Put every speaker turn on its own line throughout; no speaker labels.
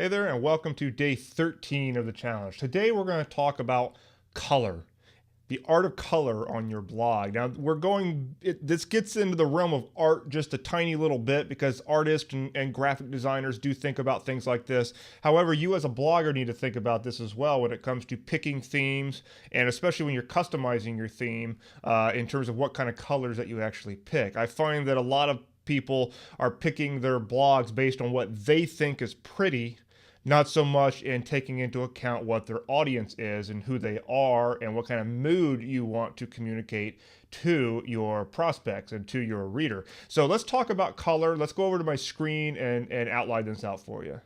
Hey there, and welcome to day 13 of the challenge. Today we're going to talk about color, the art of color on your blog. Now this gets into the realm of art just a tiny little bit because artists and graphic designers do think about things like this. However, you as a blogger need to think about this as well when it comes to picking themes, and especially when you're customizing your theme in terms of what kind of colors that you actually pick. I find that a lot of people are picking their blogs based on what they think is pretty, not so much in taking into account what their audience is and who they are and what kind of mood you want to communicate to your prospects and to your reader. So let's talk about color. Let's go over to my screen and outline this out for you.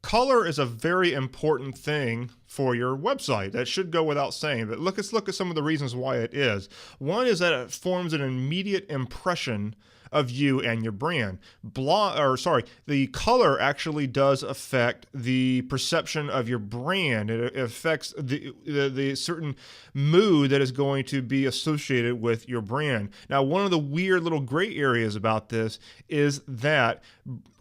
Color is a very important thing for your website. That should go without saying, but let's look at some of the reasons why it is. One is that it forms an immediate impression of you and your brand. The color actually does affect the perception of your brand. It affects the certain mood that is going to be associated with your brand. Now, one of the weird little gray areas about this is that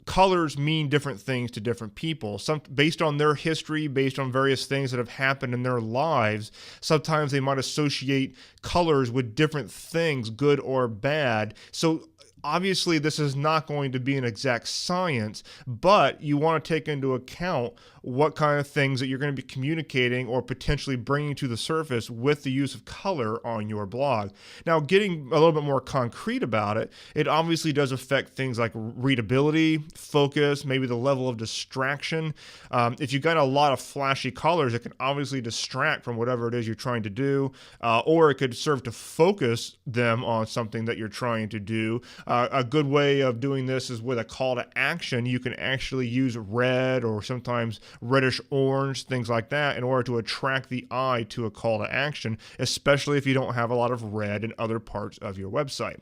colors mean different things to different people. Some based on their history, based on various things that have happened in their lives. Sometimes they might associate colors with different things, good or bad. So obviously, this is not going to be an exact science, but you want to take into account what kind of things that you're going to be communicating or potentially bringing to the surface with the use of color on your blog. Now, getting a little bit more concrete about it, it obviously does affect things like readability, focus, maybe the level of distraction. If you've got a lot of flashy colors, it can obviously distract from whatever it is you're trying to do, or it could serve to focus them on something that you're trying to do. A good way of doing this is with a call to action. You can actually use red or sometimes reddish orange, things like that, in order to attract the eye to a call to action, especially if you don't have a lot of red in other parts of your website.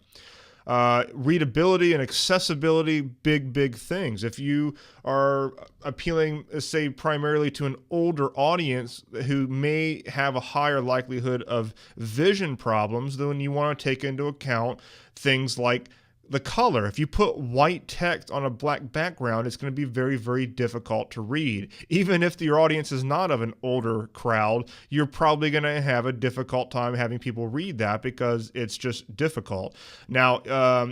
Readability and accessibility, big things. If you are appealing, say, primarily to an older audience who may have a higher likelihood of vision problems, then you want to take into account things like the color. If you put white text on a black background, it's going to be very difficult to read. Even if your audience is not of an older crowd, you're probably going to have a difficult time having people read that because it's just difficult. Now,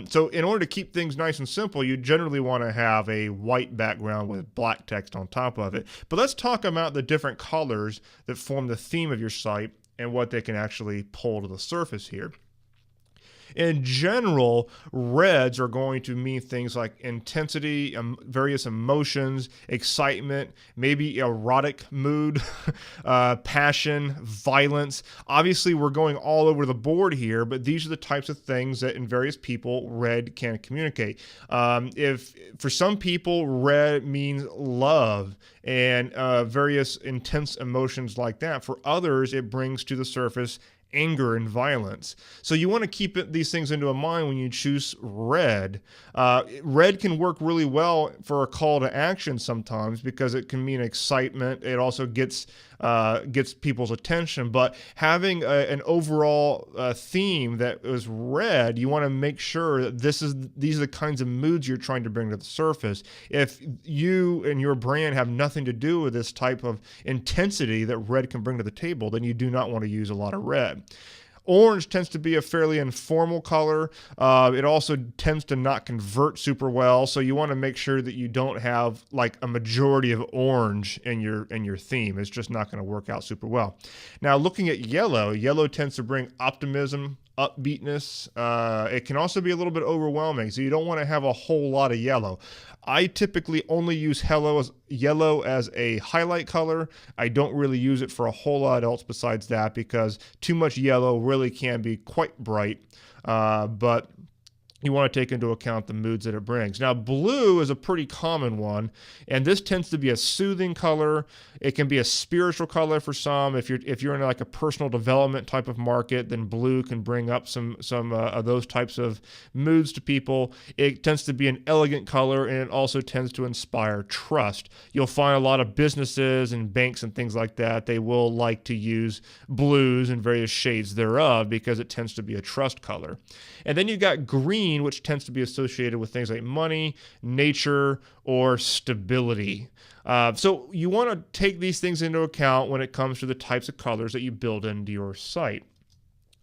so in order to keep things nice and simple, you generally want to have a white background with black text on top of it. But let's talk about the different colors that form the theme of your site and what they can actually pull to the surface here. In general, reds are going to mean things like intensity, various emotions, excitement, maybe erotic mood, passion, violence. Obviously, we're going all over the board here, but these are the types of things that in various people, red can communicate. If for some people, red means love and various intense emotions like that. For others, it brings to the surface anger and violence. So you want to keep these things into mind when you choose red. Red can work really well for a call to action sometimes because it can mean excitement. It also gets people's attention. But having an overall theme that is red, you want to make sure that these are the kinds of moods you're trying to bring to the surface. If you and your brand have nothing to do with this type of intensity that red can bring to the table, then you do not want to use a lot of red. Orange tends to be a fairly informal color. It also tends to not convert super well, so you want to make sure that you don't have like a majority of orange in your theme. It's just not going to work out super well. Now, looking at yellow tends to bring optimism, upbeatness. It can also be a little bit overwhelming, so you don't want to have a whole lot of yellow. I typically only use yellow as a highlight color. I don't really use it for a whole lot else besides that because too much yellow really can be quite bright. But you want to take into account the moods that it brings. Now, blue is a pretty common one, and this tends to be a soothing color. It can be a spiritual color for some. If you're in like a personal development type of market, then blue can bring up some of those types of moods to people. It tends to be an elegant color, and it also tends to inspire trust. You'll find a lot of businesses and banks and things like that, they will like to use blues and various shades thereof because it tends to be a trust color. And then you've got green green, which tends to be associated with things like money, nature, or stability. So you want to take these things into account when it comes to the types of colors that you build into your site.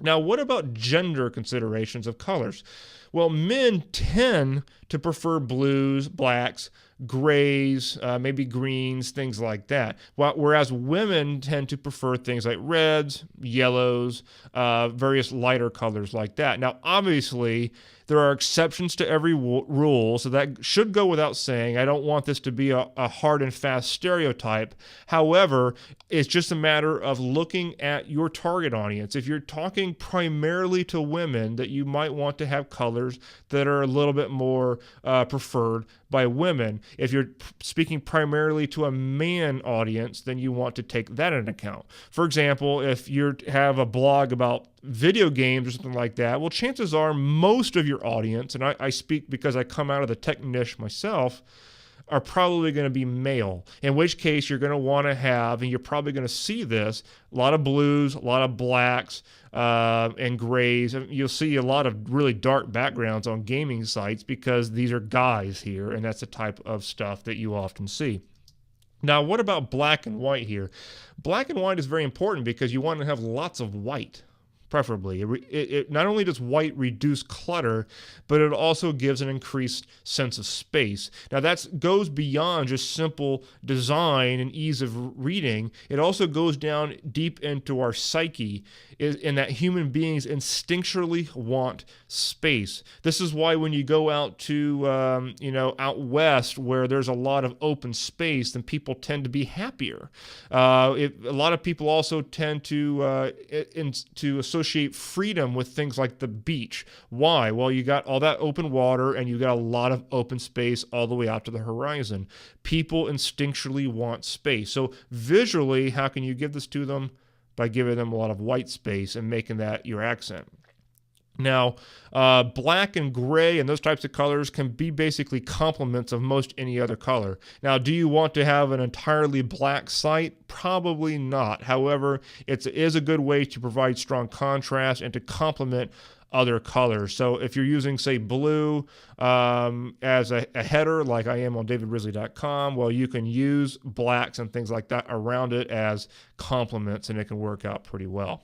Now, what about gender considerations of colors? Well, men tend to prefer blues, blacks, grays, maybe greens, things like that. Whereas women tend to prefer things like reds, yellows, various lighter colors like that. Now, obviously, there are exceptions to every rule, so that should go without saying. I don't want this to be a hard and fast stereotype. However, it's just a matter of looking at your target audience. If you're talking primarily to women, that you might want to have colors that are a little bit more preferred by women. If you're speaking primarily to a man audience, then you want to take that into account. For example, if you have a blog about video games or something like that, well, chances are most of your audience, and I speak because I come out of the tech niche myself, are probably going to be male, in which case you're going to want to have, and you're probably going to see this, a lot of blues, a lot of blacks, and grays. You'll see a lot of really dark backgrounds on gaming sites because these are guys here, and that's the type of stuff that you often see. Now, what about black and white here? Black and white is very important because you want to have lots of white. Preferably. It not only does white reduce clutter, but it also gives an increased sense of space. Now that goes beyond just simple design and ease of reading. It also goes down deep into our psyche in that human beings instinctually want space. This is why when you go out to, out west where there's a lot of open space, then people tend to be happier. A lot of people also tend to associate freedom with things like the beach. Why? Well, you got all that open water and you got a lot of open space all the way out to the horizon. People instinctually want space. So visually, how can you give this to them? By giving them a lot of white space and making that your accent. Now, black and gray and those types of colors can be basically complements of most any other color. Now, do you want to have an entirely black site? Probably not. However, it is a good way to provide strong contrast and to complement other colors. So if you're using, say, blue as a header, like I am on davidrisley.com, well, you can use blacks and things like that around it as complements, and it can work out pretty well.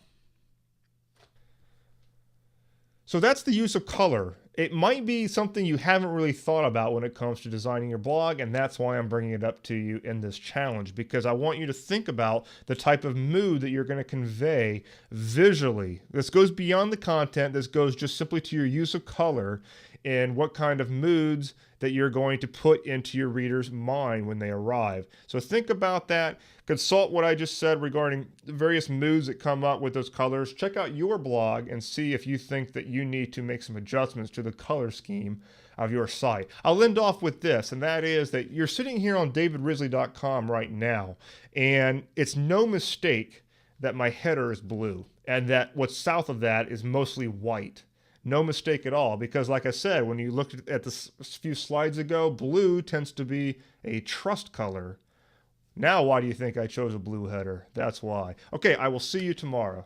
So that's the use of color. It might be something you haven't really thought about when it comes to designing your blog, and that's why I'm bringing it up to you in this challenge, because I want you to think about the type of mood that you're going to convey visually. This goes beyond the content. This goes just simply to your use of color and what kind of moods that you're going to put into your reader's mind when they arrive. So think about that. Consult what I just said regarding the various moods that come up with those colors. Check out your blog and see if you think that you need to make some adjustments to the color scheme of your site. I'll end off with this, and that is that you're sitting here on davidrisley.com right now, and it's no mistake that my header is blue and that what's south of that is mostly white. No mistake at all, because like I said, when you looked at this few slides ago, blue tends to be a trust color. Now, why do you think I chose a blue header? That's why. Okay, I will see you tomorrow.